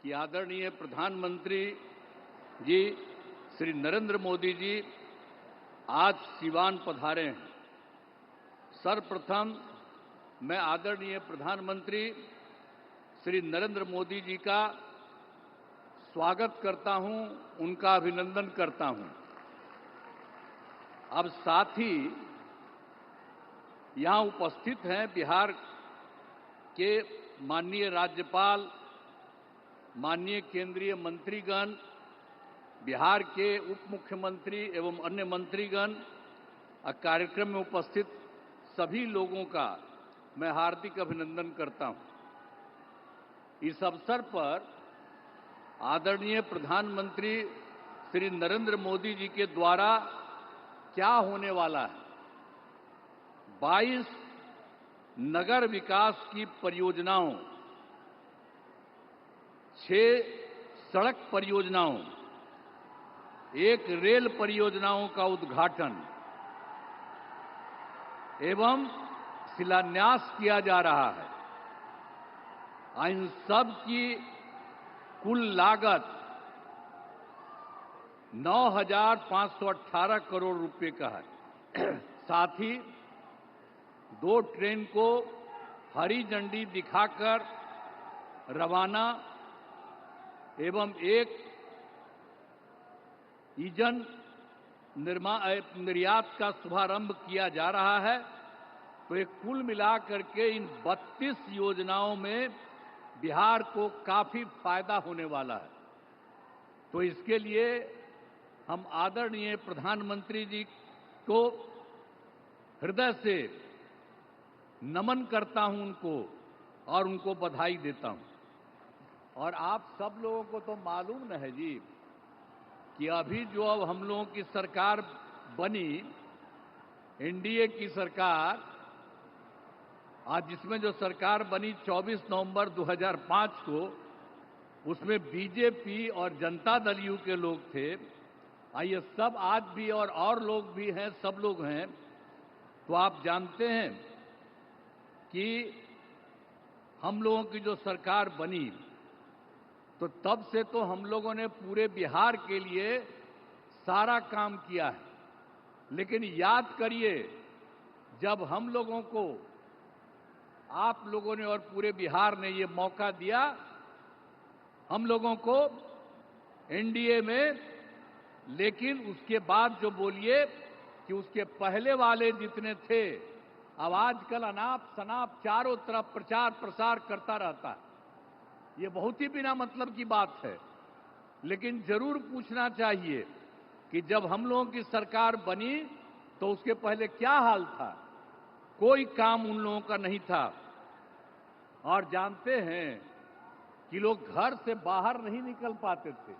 कि आदरणीय प्रधानमंत्री जी श्री नरेंद्र मोदी जी आज सीवान पधारे हैं। सर्वप्रथम मैं आदरणीय प्रधानमंत्री श्री नरेंद्र मोदी जी का स्वागत करता हूं, उनका अभिनंदन करता हूं। अब साथ ही यहां उपस्थित हैं बिहार के माननीय राज्यपाल, माननीय केंद्रीय मंत्रीगण, बिहार के उप मुख्यमंत्री एवं अन्य मंत्रीगण, कार्यक्रम में उपस्थित सभी लोगों का मैं हार्दिक अभिनंदन करता हूं। इस अवसर पर आदरणीय प्रधानमंत्री श्री नरेंद्र मोदी जी के द्वारा क्या होने वाला है, 22 नगर विकास की परियोजनाओं, 6 सड़क परियोजनाओं, 1 रेल परियोजनाओं का उद्घाटन एवं शिलान्यास किया जा रहा है। इन सब की कुल लागत 9,518 करोड़ रुपए का है। साथ ही 2 ट्रेन को हरी झंडी दिखाकर रवाना एवं 1 ईंधन निर्यात का शुभारंभ किया जा रहा है। तो एक कुल मिलाकर के इन 32 योजनाओं में बिहार को काफी फायदा होने वाला है। तो इसके लिए हम आदरणीय प्रधानमंत्री जी को हृदय से नमन करता हूं उनको और उनको बधाई देता हूं। और आप सब लोगों को तो मालूम न है जी कि अभी जो अब हम लोगों की सरकार बनी, एनडीए की सरकार, आज जिसमें जो सरकार बनी 24 नवंबर 2005 को, उसमें बीजेपी और जनता दल यू के लोग थे। ये सब आज भी और लोग भी हैं, सब लोग हैं। तो आप जानते हैं कि हम लोगों की जो सरकार बनी तो तब से तो हम लोगों ने पूरे बिहार के लिए सारा काम किया है। लेकिन याद करिए, जब हम लोगों को, आप लोगों ने और पूरे बिहार ने ये मौका दिया, हम लोगों को एनडीए में, लेकिन उसके बाद जो बोलिए कि उसके पहले वाले जितने थे, अब आजकल अनाप शनाप चारों तरफ प्रचार प्रसार करता रहता है। ये बहुत ही बिना मतलब की बात है। लेकिन जरूर पूछना चाहिए कि जब हम लोगों की सरकार बनी तो उसके पहले क्या हाल था। कोई काम उन लोगों का नहीं था। और जानते हैं कि लोग घर से बाहर नहीं निकल पाते थे।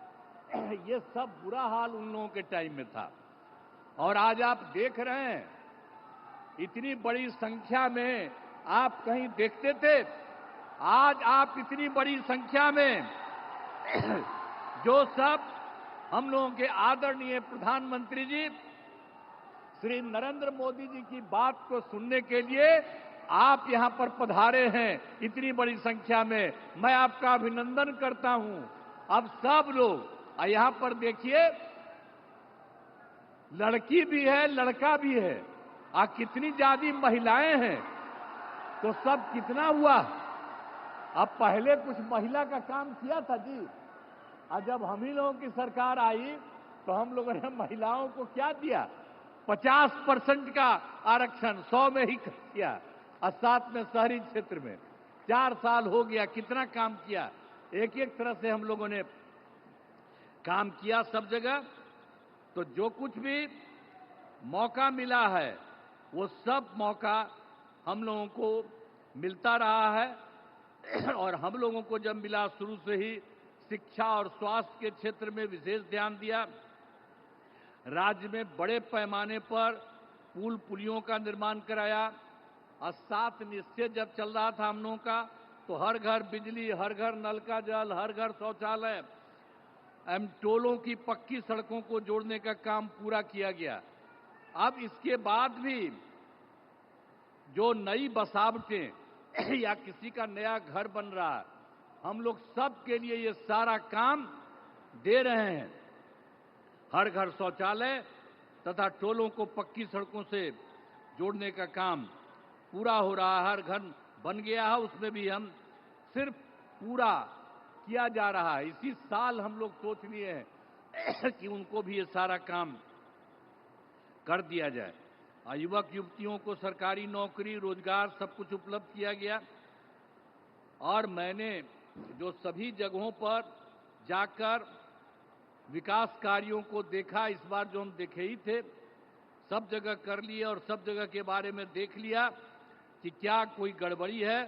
ये सब बुरा हाल उन लोगों के टाइम में था। और आज आप देख रहे हैं, इतनी बड़ी संख्या में आप कहीं देखते थे? आज आप इतनी बड़ी संख्या में जो सब हम लोगों के आदरणीय प्रधानमंत्री जी श्री नरेंद्र मोदी जी की बात को सुनने के लिए आप यहां पर पधारे हैं, इतनी बड़ी संख्या में, मैं आपका अभिनंदन करता हूं। अब सब लोग यहां पर देखिए, लड़की भी है, लड़का भी है, कितनी ज्यादा महिलाएं हैं। तो सब कितना हुआ। अब पहले कुछ महिला का काम किया था जी। और जब हम ही लोगों की सरकार आई तो हम लोगों ने महिलाओं को क्या दिया? 50% का आरक्षण 100 में ही किया। और साथ में शहरी क्षेत्र में 4 साल हो गया, कितना काम किया। एक एक तरह से हम लोगों ने काम किया सब जगह। तो जो कुछ भी मौका मिला है वो सब मौका हम लोगों को मिलता रहा है। और हम लोगों को जब मिला, शुरू से ही शिक्षा और स्वास्थ्य के क्षेत्र में विशेष ध्यान दिया। राज्य में बड़े पैमाने पर पुल पुलियों का निर्माण कराया। और 7 निश्चय जब चल रहा था हम लोगों का, तो हर घर बिजली, हर घर नल का जल, हर घर शौचालय, टोलों की पक्की सड़कों को जोड़ने का काम पूरा किया गया। अब इसके बाद भी जो नई बसावटें या किसी का नया घर बन रहा है हम लोग सबके लिए ये सारा काम दे रहे हैं। हर घर शौचालय तथा टोलों को पक्की सड़कों से जोड़ने का काम पूरा हो रहा है। हर घर बन गया है, उसमें भी हम सिर्फ पूरा किया जा रहा है। इसी साल हम लोग सोच लिए हैं कि उनको भी ये सारा काम कर दिया जाए। युवक युवतियों को सरकारी नौकरी, रोजगार सब कुछ उपलब्ध किया गया। और मैंने जो सभी जगहों पर जाकर विकास कार्यों को देखा, इस बार जो हम देखे ही थे, सब जगह कर लिए और सब जगह के बारे में देख लिया कि क्या कोई गड़बड़ी है,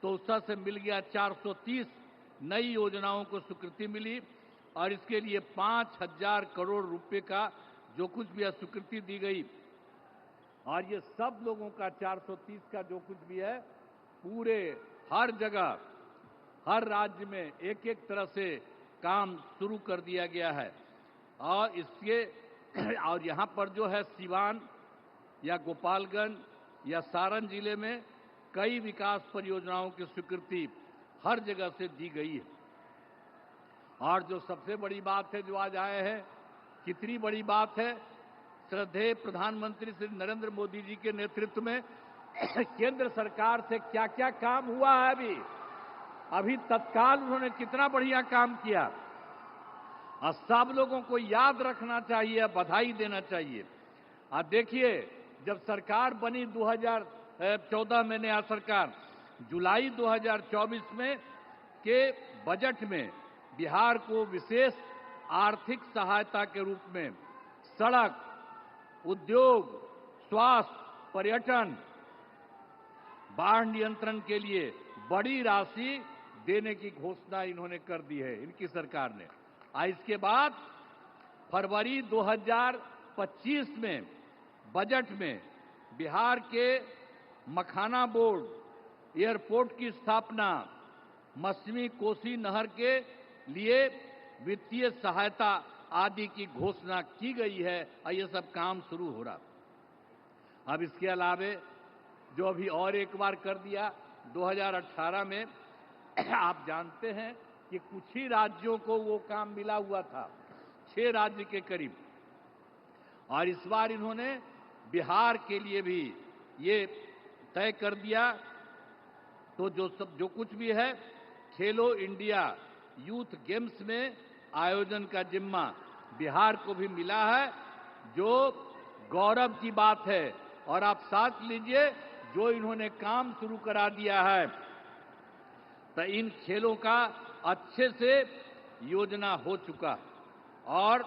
तो उससे से मिल गया 430 नई योजनाओं को स्वीकृति मिली और इसके लिए 5,000 करोड़ रुपए का जो कुछ भी स्वीकृति दी गई। और ये सब लोगों का 430 का जो कुछ भी है, पूरे हर जगह हर राज्य में एक एक तरह से काम शुरू कर दिया गया है। और इसके और यहाँ पर जो है सिवान या गोपालगंज या सारण जिले में कई विकास परियोजनाओं की स्वीकृति हर जगह से दी गई है। और जो सबसे बड़ी बात है जो आज आए हैं, कितनी बड़ी बात है, श्रद्धेय प्रधानमंत्री श्री नरेंद्र मोदी जी के नेतृत्व में केंद्र सरकार से क्या क्या काम हुआ है। अभी तत्काल उन्होंने कितना बढ़िया काम किया और सब लोगों को याद रखना चाहिए, बधाई देना चाहिए। आप देखिए, जब सरकार बनी 2014 में नया सरकार, जुलाई 2024 में के बजट में बिहार को विशेष आर्थिक सहायता के रूप में सड़क, उद्योग, स्वास्थ्य, पर्यटन, बाढ़ नियंत्रण के लिए बड़ी राशि देने की घोषणा इन्होंने कर दी है, इनकी सरकार ने। इसके बाद फरवरी 2025 में बजट में बिहार के मखाना बोर्ड एयरपोर्ट की स्थापना, मछली कोसी नहर के लिए वित्तीय सहायता आदि की घोषणा की गई है और ये सब काम शुरू हो रहा। अब इसके अलावे जो अभी और एक बार कर दिया 2018 में, आप जानते हैं कि कुछ ही राज्यों को वो काम मिला हुआ था, 6 राज्य के करीब, और इस बार इन्होंने बिहार के लिए भी ये तय कर दिया। तो जो कुछ भी है, खेलो इंडिया यूथ गेम्स में आयोजन का जिम्मा बिहार को भी मिला है, जो गौरव की बात है। और आप साथ लीजिए, जो इन्होंने काम शुरू करा दिया है, तो इन खेलों का अच्छे से योजना हो चुका। और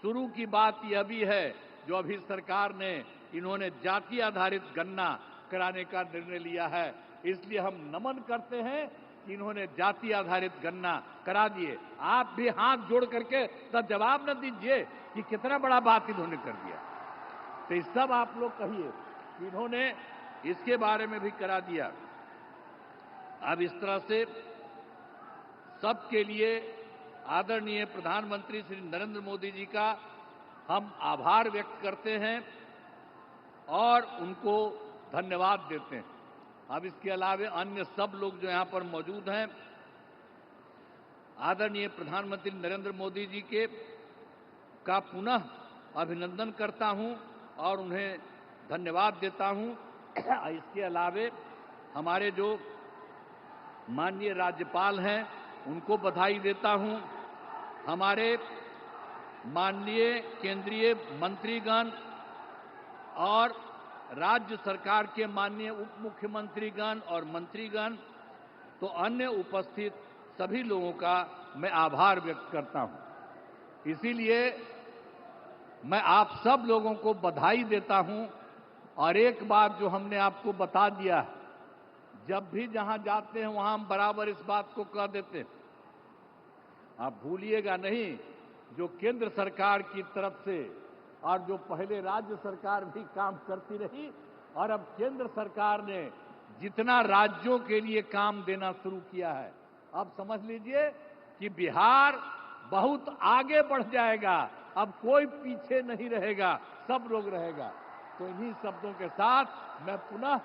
शुरू की बात यह भी है, जो अभी सरकार ने इन्होंने जाति आधारित गणना कराने का निर्णय लिया है, इसलिए हम नमन करते हैं कि इन्होंने जाति आधारित गणना करा दिए। आप भी हाथ जोड़ करके तब जवाब न दीजिए कि कितना बड़ा बात इन्होंने कर दिया। तो इस सब आप लोग कहिए कि इन्होंने इसके बारे में भी करा दिया। अब इस तरह से सबके लिए आदरणीय प्रधानमंत्री श्री नरेंद्र मोदी जी का हम आभार व्यक्त करते हैं और उनको धन्यवाद देते हैं। अब इसके अलावे अन्य सब लोग जो यहाँ पर मौजूद हैं, आदरणीय प्रधानमंत्री नरेंद्र मोदी जी के का पुनः अभिनंदन करता हूं और उन्हें धन्यवाद देता हूं। इसके अलावे हमारे जो माननीय राज्यपाल हैं, उनको बधाई देता हूं। हमारे माननीय केंद्रीय मंत्रीगण और राज्य सरकार के माननीय उप मुख्यमंत्रीगण और मंत्रीगण, तो अन्य उपस्थित सभी लोगों का मैं आभार व्यक्त करता हूं। इसीलिए मैं आप सब लोगों को बधाई देता हूं। और एक बात जो हमने आपको बता दिया है, जब भी जहां जाते हैं वहां हम बराबर इस बात को कह देते हैं, आप भूलिएगा नहीं, जो केंद्र सरकार की तरफ से और जो पहले राज्य सरकार भी काम करती रही, और अब केंद्र सरकार ने जितना राज्यों के लिए काम देना शुरू किया है, अब समझ लीजिए कि बिहार बहुत आगे बढ़ जाएगा। अब कोई पीछे नहीं रहेगा, सब लोग रहेगा। तो इन्हीं शब्दों के साथ मैं पुनः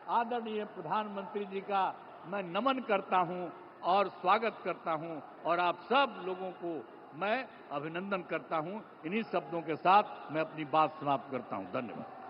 आदरणीय प्रधानमंत्री जी का मैं नमन करता हूं और स्वागत करता हूं और आप सब लोगों को मैं अभिनंदन करता हूं। इन्हीं शब्दों के साथ मैं अपनी बात समाप्त करता हूं। धन्यवाद।